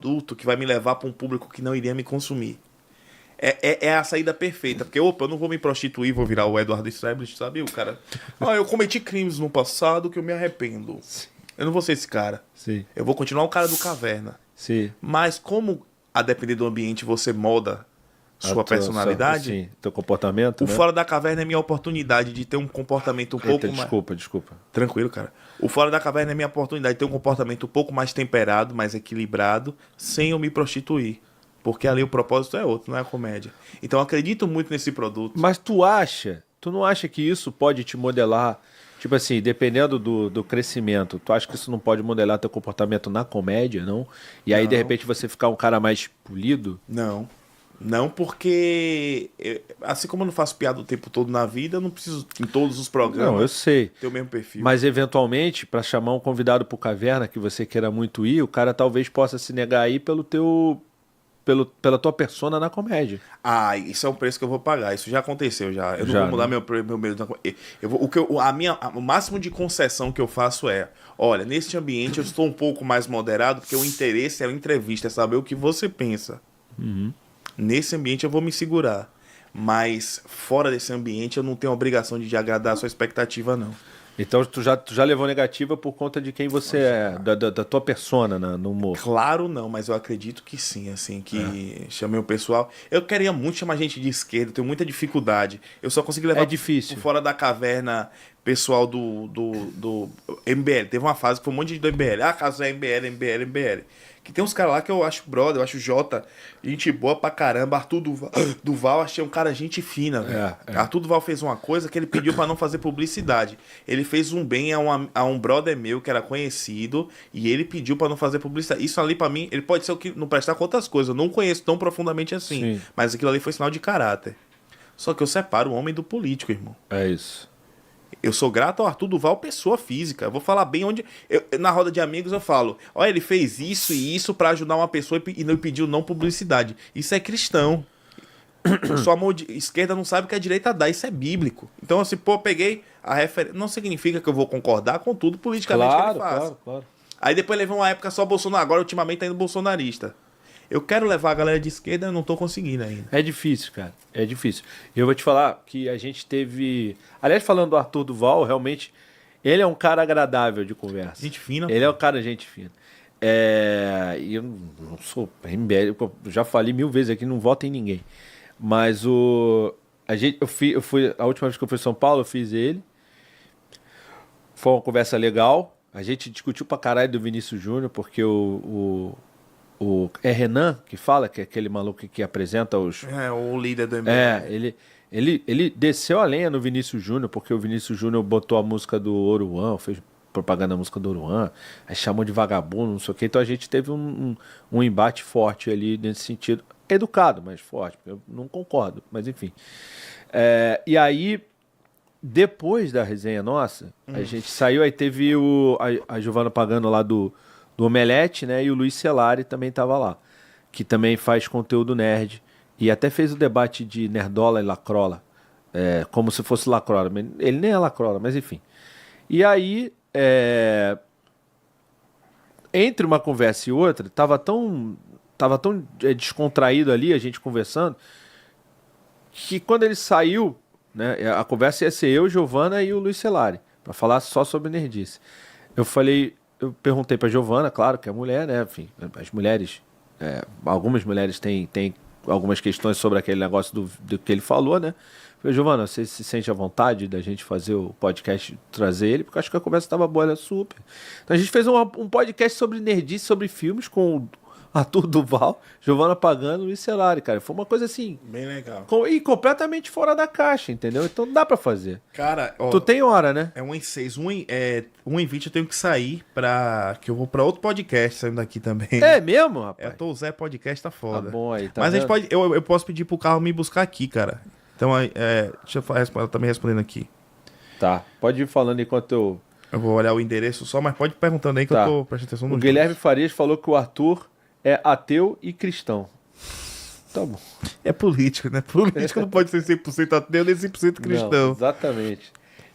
produto que vai me levar para um público que não iria me consumir. É a saída perfeita. Porque, opa, eu não vou me prostituir, vou virar o Eduardo Stablish, sabe? O cara. Ah, eu cometi crimes no passado que eu me arrependo. Eu não vou ser esse cara. Sim. Eu vou continuar o cara do caverna. Sim. Mas como, a depender do ambiente, você molda sua personalidade, Sim, teu comportamento, o né? Fora da Caverna é minha oportunidade de ter um comportamento um pouco mais... Desculpa. Tranquilo, cara. O Fora da Caverna é minha oportunidade de ter um comportamento um pouco mais temperado, mais equilibrado, sem eu me prostituir. Porque ali o propósito é outro, não é a comédia. Então eu acredito muito nesse produto. Mas tu não acha que isso pode te modelar, tipo assim, dependendo do crescimento, tu acha que isso não pode modelar teu comportamento na comédia, não? E aí, de repente, você ficar um cara mais polido? Não. Não, porque assim como eu não faço piada o tempo todo na vida, eu não preciso em todos os programas Não, eu sei. ter o mesmo perfil. Mas eventualmente, pra chamar um convidado pro Caverna que você queira muito ir, o cara talvez possa se negar aí pela tua persona na comédia. Ah, isso é um preço que eu vou pagar. Isso já aconteceu já. Eu não Já, vou mudar né? meu medo. O máximo de concessão que eu faço é, olha, neste ambiente eu estou um pouco mais moderado, porque o interesse é a entrevista, é saber o que você pensa. Nesse ambiente eu vou me segurar. Mas fora desse ambiente eu não tenho a obrigação de agradar a sua expectativa, não. Então tu já levou negativa por conta de quem você é, da tua persona no humor. Claro não, mas eu acredito que sim, assim, que chamei o pessoal. Eu queria muito chamar gente de esquerda, tenho muita dificuldade. Eu só consegui levar É difícil. por Fora da Caverna pessoal do MBL. Teve uma fase que foi um monte de do MBL. Ah, caso é MBL. Que tem uns caras lá que eu acho brother, eu acho Jota, gente boa pra caramba. Arthur Duval, achei um cara gente fina, velho. Arthur Duval fez uma coisa que ele pediu pra não fazer publicidade. Ele fez um bem a um brother meu que era conhecido e ele pediu pra não fazer publicidade. Isso ali pra mim, ele pode ser o que não prestar com outras coisas. Eu não conheço tão profundamente assim. Sim. Mas aquilo ali foi sinal de caráter. Só que eu separo o homem do político, irmão. É isso. Eu sou grato ao Arthur Duval, pessoa física. Eu vou falar bem onde... na roda de amigos eu falo, olha, ele fez isso e isso pra ajudar uma pessoa e não pediu não publicidade. Isso é cristão. Sua mão de esquerda não sabe o que a direita dá. Isso é bíblico. Então, assim, pô, peguei a referência... Não significa que eu vou concordar com tudo politicamente que ele faz. Claro. Aí depois levei uma época só Bolsonaro. Agora, ultimamente, tá indo bolsonarista. Eu quero levar a galera de esquerda, eu não tô conseguindo ainda. É difícil, cara. É difícil. Eu vou te falar que a gente teve... Aliás, falando do Arthur Duval, realmente, ele é um cara agradável de conversa. Gente fina. Ele é um cara gente fina. E eu não sou MBL, eu já falei 1000 vezes aqui, não voto em ninguém. Mas eu fui, a última vez que eu fui em São Paulo, eu fiz ele. Foi uma conversa legal. A gente discutiu pra caralho do Vinícius Júnior, porque é Renan que fala, que é aquele maluco que apresenta os... É, o líder do MBL. Ele desceu a lenha no Vinícius Júnior, porque o Vinícius Júnior botou a música do Oruan, fez propaganda da música do Oruan, aí chamou de vagabundo, não sei o quê. Então a gente teve um embate forte ali nesse sentido. Educado, mas forte. Eu não concordo, mas enfim. E aí, depois da resenha nossa, a gente saiu, aí teve a Giovana Pagano lá do Omelete, né? E o Luiz Celari também estava lá, que também faz conteúdo nerd. E até fez o debate de Nerdola e Lacrola, como se fosse Lacrola. Ele nem é Lacrola, mas enfim. E aí, entre uma conversa e outra, tava tão descontraído ali, a gente conversando, que quando ele saiu, né, a conversa ia ser eu, Giovana e o Luiz Celari, para falar só sobre nerdice. Eu perguntei pra Giovana, claro que é mulher, né? Enfim, as mulheres, algumas mulheres têm algumas questões sobre aquele negócio do que ele falou, né? Falei, Giovana, você se sente à vontade da gente fazer o podcast, trazer ele? Porque eu acho que a conversa estava boa, ela é super. Então a gente fez um podcast sobre nerdice, sobre filmes com o Arthur Duval, Giovana Pagano e Luiz Celari, cara. Foi uma coisa assim... Bem legal. E completamente fora da caixa, entendeu? Então dá pra fazer. Cara, ó, Tu tem hora, né? É 1h06. 1h20 eu tenho que sair que eu vou pra outro podcast saindo daqui também. É mesmo, rapaz? O Zé Podcast tá foda. Tá bom aí, tá Mas vendo? a gente pode... Eu posso pedir pro carro me buscar aqui, cara. Então, deixa eu falar, ela tá me respondendo aqui. Tá, pode ir falando enquanto eu... Eu vou olhar o endereço só, mas pode ir perguntando aí que Tá. eu tô prestando atenção no O Guilherme Farias falou que o Arthur é ateu e cristão. Tá bom. É político, né? Político não pode ser 100% ateu nem 100% cristão. Não, exatamente.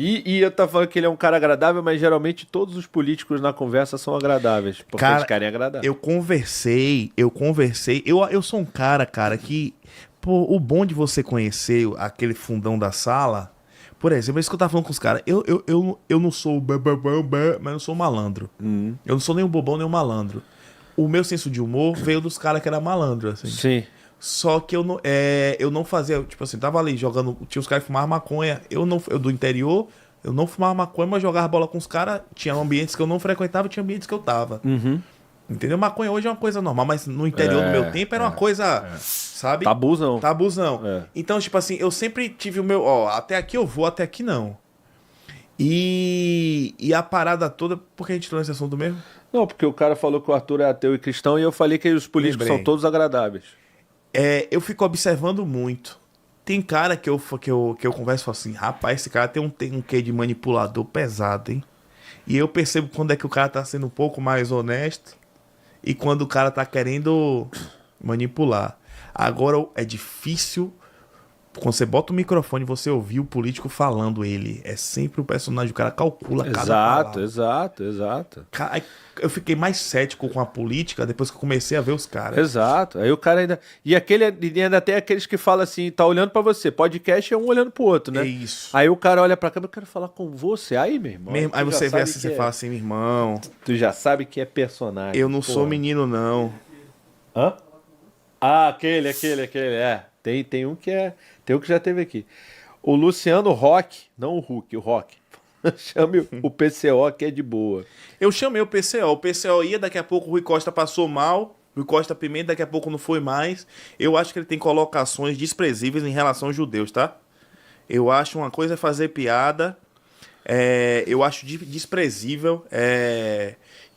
E eu tava falando que ele é um cara agradável, mas geralmente todos os políticos na conversa são agradáveis. Porque Cara, eles querem agradar. Eu conversei. Eu sou um cara, que. Pô, o bom de você conhecer aquele fundão da sala. Por exemplo, é isso que eu tava falando com os caras. Eu não sou o mas eu sou o malandro. Eu não sou nem o bobão nem o malandro. O meu senso de humor veio dos caras que era malandro, assim. Sim. Só que eu não fazia, tipo assim, tava ali jogando, tinha os caras que fumavam maconha, eu do interior, eu não fumava maconha, mas jogava bola com os caras, tinha ambientes que eu não frequentava, tinha ambientes que eu tava. Entendeu? Maconha hoje é uma coisa normal, mas no interior do meu tempo era uma coisa, sabe? Tabuzão. Tabuzão. É. Então, tipo assim, eu sempre tive o meu, ó, até aqui eu vou, até aqui não. E a parada toda, por que a gente trouxe esse assunto mesmo? Não, porque o cara falou que o Arthur é ateu e cristão e eu falei que os políticos Lembrei. são todos agradáveis. Eu fico observando muito. Tem cara que eu converso e falo assim, rapaz, esse cara tem um quê de manipulador pesado, hein? E eu percebo quando é que o cara tá sendo um pouco mais honesto e quando o cara tá querendo manipular. Agora é difícil, quando você bota o microfone e você ouvir o político falando ele. É sempre o personagem, o cara calcula cada palavra. Exato. Eu fiquei mais cético com a política depois que eu comecei a ver os caras. Exato. Aí o cara ainda. E ainda tem aqueles que falam assim, tá olhando pra você. Podcast é um olhando pro outro, né? É isso. Aí o cara olha pra câmera, eu quero falar com você. Aí, meu irmão. Aí tu você já vê sabe assim, que você fala assim, meu irmão, Tu já sabe que é personagem. eu não sou porra. menino, não. Hã? Ah, aquele, é. Tem um que é. Tem um que já teve aqui. O Luciano Rock, não o Huck, o Rock. Chame o PCO que é de boa. Eu chamei o PCO. O PCO ia, daqui a pouco o Rui Costa passou mal. Rui Costa Pimenta, daqui a pouco não foi mais. Eu acho que ele tem colocações desprezíveis em relação aos judeus, tá? Eu acho uma coisa é fazer piada. Eu acho desprezível.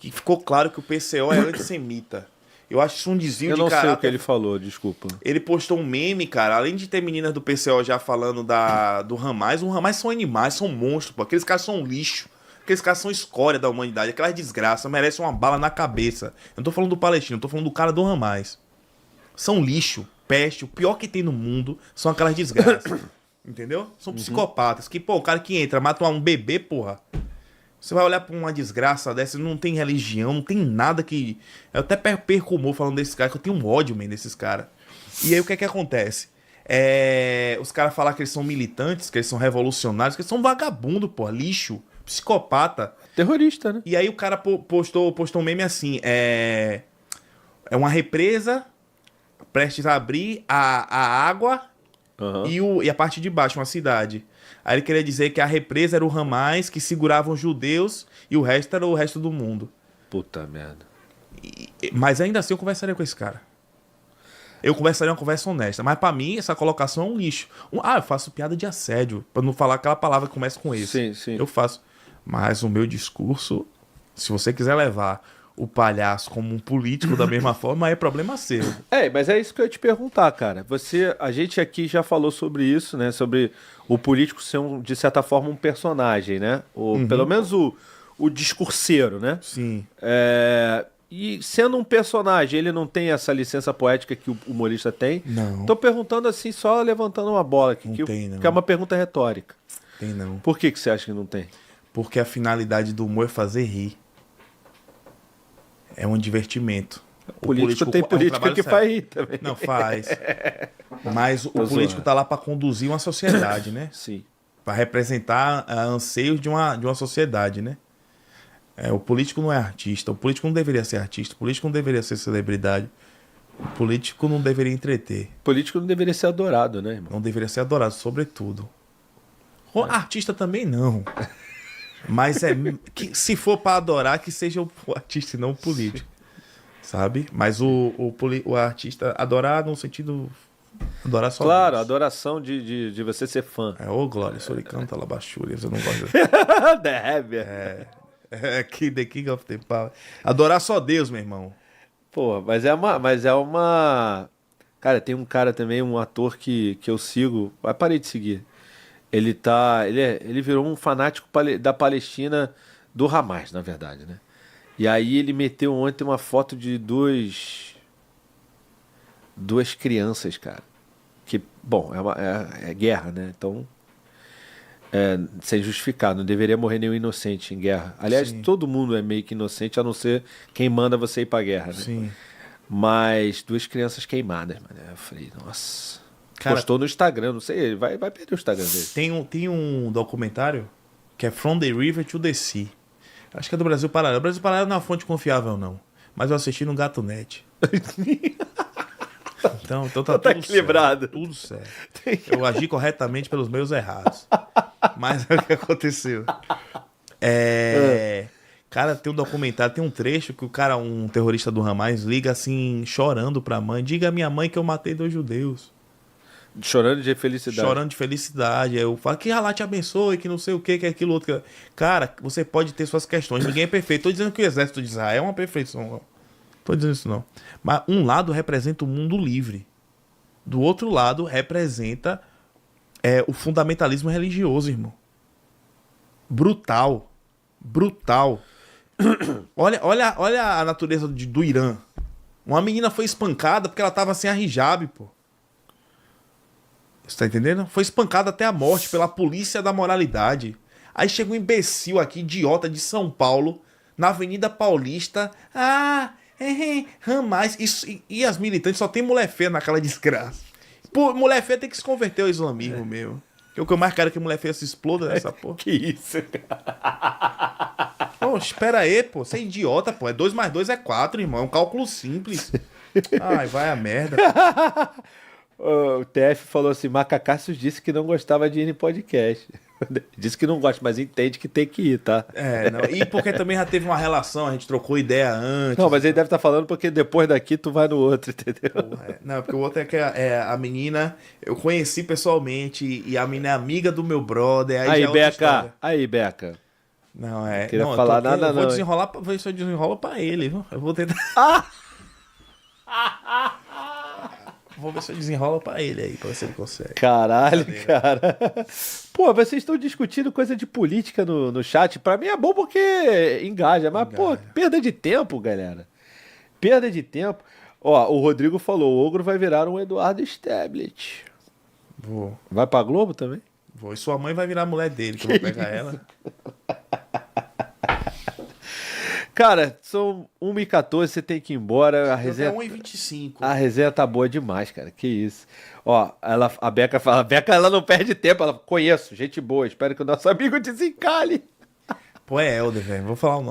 Que ficou claro que o PCO é antissemita. Eu acho isso um desvio Eu de não sei o que caráter. ele falou, desculpa. Ele postou um meme, cara. Além de ter meninas do PCO já falando do Hamas, o Hamas são animais, são monstros, pô. Aqueles caras são um lixo. Aqueles caras são escória da humanidade. Aquelas desgraças merecem uma bala na cabeça. Eu não tô falando do palestino, eu tô falando do cara do Hamas. São lixo, peste. O pior que tem no mundo são aquelas desgraças. Entendeu? São psicopatas. Que, pô, o cara que entra, mata um bebê, porra. Você vai olhar pra uma desgraça dessa, não tem religião, não tem nada que... Eu até perco o humor falando desses caras, que eu tenho um ódio, man, desses caras. E aí o que é que acontece? Os caras falam que eles são militantes, que eles são revolucionários, que eles são vagabundo, pô, lixo, psicopata. Terrorista, né? E aí o cara postou um meme assim, é uma represa prestes a abrir a água e a parte de baixo, uma cidade. Aí ele queria dizer que a represa era o Hamas que seguravam os judeus e o resto era o resto do mundo. Puta merda. Mas ainda assim eu conversaria com esse cara. Eu conversaria uma conversa honesta. Mas pra mim essa colocação é um lixo. Eu faço piada de assédio. Pra não falar aquela palavra que começa com esse. Sim. Eu faço. Mas o meu discurso, se você quiser levar o palhaço como um político da mesma forma, é problema seu. Mas é isso que eu ia te perguntar, cara. A gente aqui já falou sobre isso, né? Sobre o político ser, de certa forma, um personagem, né? Pelo menos o discurseiro, né? Sim. E sendo um personagem, ele não tem essa licença poética que o humorista tem? Não. Tô perguntando assim, só levantando uma bola aqui, Não tem, não. que é uma pergunta retórica. Tem não. Por que você acha que não tem? Porque a finalidade do humor é fazer rir. É um divertimento. Tem política que faz rir também. Não, faz. Mas o Tô político zoando. tá lá para conduzir uma sociedade, né? Sim. Para representar anseios de uma sociedade, né? O político não é artista. O político não deveria ser artista. O político não deveria ser celebridade. O político não deveria entreter. O político não deveria ser adorado, né, irmão? Não deveria ser adorado, sobretudo. O artista também não. Mas se for para adorar, que seja o artista e não o político. Sabe? Mas o artista adorar no sentido... Adorar só Claro, a Deus. adoração de você ser fã. Ô glória, Suricanta, Labachúria, eu não gosto. Deve. Aqui, The King of the Power. Adorar só Deus, meu irmão. Pô, mas é uma... Cara, tem um cara também, um ator que eu sigo, parei de seguir. Ele virou um fanático da Palestina, do Hamas, na verdade, né? E aí ele meteu ontem uma foto de duas crianças, cara. Que, bom, é guerra, né? Então, sem justificar. Não deveria morrer nenhum inocente em guerra. Aliás, Sim. todo mundo é meio que inocente, a não ser quem manda você ir pra guerra, né? Sim. Mas 2 crianças queimadas, mano. Eu falei, nossa. Cara, Postou no Instagram, não sei, vai perder o Instagram dele. tem um documentário que é From the River to the Sea. Acho que é do Brasil Paralelo. O Brasil Paralelo não é uma fonte confiável, não. Mas eu assisti no Gato.net. Então tá Tá tudo equilibrado. certo. Tudo certo. Eu agi corretamente pelos meios errados. Mas é o que aconteceu. Cara, tem um documentário, tem um trecho que o cara, um terrorista do Hamas, liga assim, chorando pra mãe. Diga à minha mãe que eu matei 2 judeus. Chorando de felicidade. Chorando de felicidade. Aí eu falo que Allah te abençoe, que não sei o que é aquilo outro. Cara, você pode ter suas questões. Ninguém é perfeito. Tô dizendo que o exército de Israel é uma perfeição. Não. Tô dizendo isso não. Mas um lado representa o mundo livre. Do outro lado representa o fundamentalismo religioso, irmão. Brutal. Brutal. Olha a natureza do Irã. Uma menina foi espancada porque ela tava sem a hijab, pô. Você tá entendendo? Foi espancada até a morte pela polícia da moralidade. Aí chega um imbecil aqui, idiota de São Paulo, na Avenida Paulista. Hamas. E as militantes só tem mulher feia naquela desgraça. Pô, mulher feia tem que se converter ao islamismo mesmo. Porque o que eu mais quero é que mulher feia se exploda nessa porra. Que isso, cara. Pô, espera aí, pô. Você é idiota, pô. 2 mais 2 é 4, irmão. É um cálculo simples. Ai, vai a merda. O TF falou assim, Macacassius disse que não gostava de ir em podcast. Disse que não gosta, mas entende que tem que ir, tá? Não. E porque também já teve uma relação, a gente trocou ideia antes. Não, mas ele deve estar falando porque depois daqui tu vai no outro, entendeu? Porra, não, porque o outro é que a menina eu conheci pessoalmente e a menina é amiga do meu brother. Aí, já é outra Beca. história. Aí, Beca. Não, Queria não, falar eu nada, eu vou não, desenrolar, ver se eu desenrolo pra ele, viu? Eu vou tentar. Vou ver se eu desenrolo pra ele aí, pra ver se ele consegue. Caralho, cara. Pô, vocês estão discutindo coisa de política no chat. Pra mim é bom porque engaja. Mas, pô, perda de tempo, galera. Perda de tempo. Ó, o Rodrigo falou, o Ogro vai virar um Eduardo Stablet. Vou. Vai pra Globo também? E sua mãe vai virar a mulher dele, que eu vou pegar ela. Cara, são 1h14, você tem que ir embora. A resenha, Até 1h25. a resenha tá boa demais, cara. Que isso. Ó, a Beca fala, a Beca ela não perde tempo, ela conheço, gente boa, espero que o nosso amigo desencalhe. Pô, é Helder, velho. Vou falar o nome.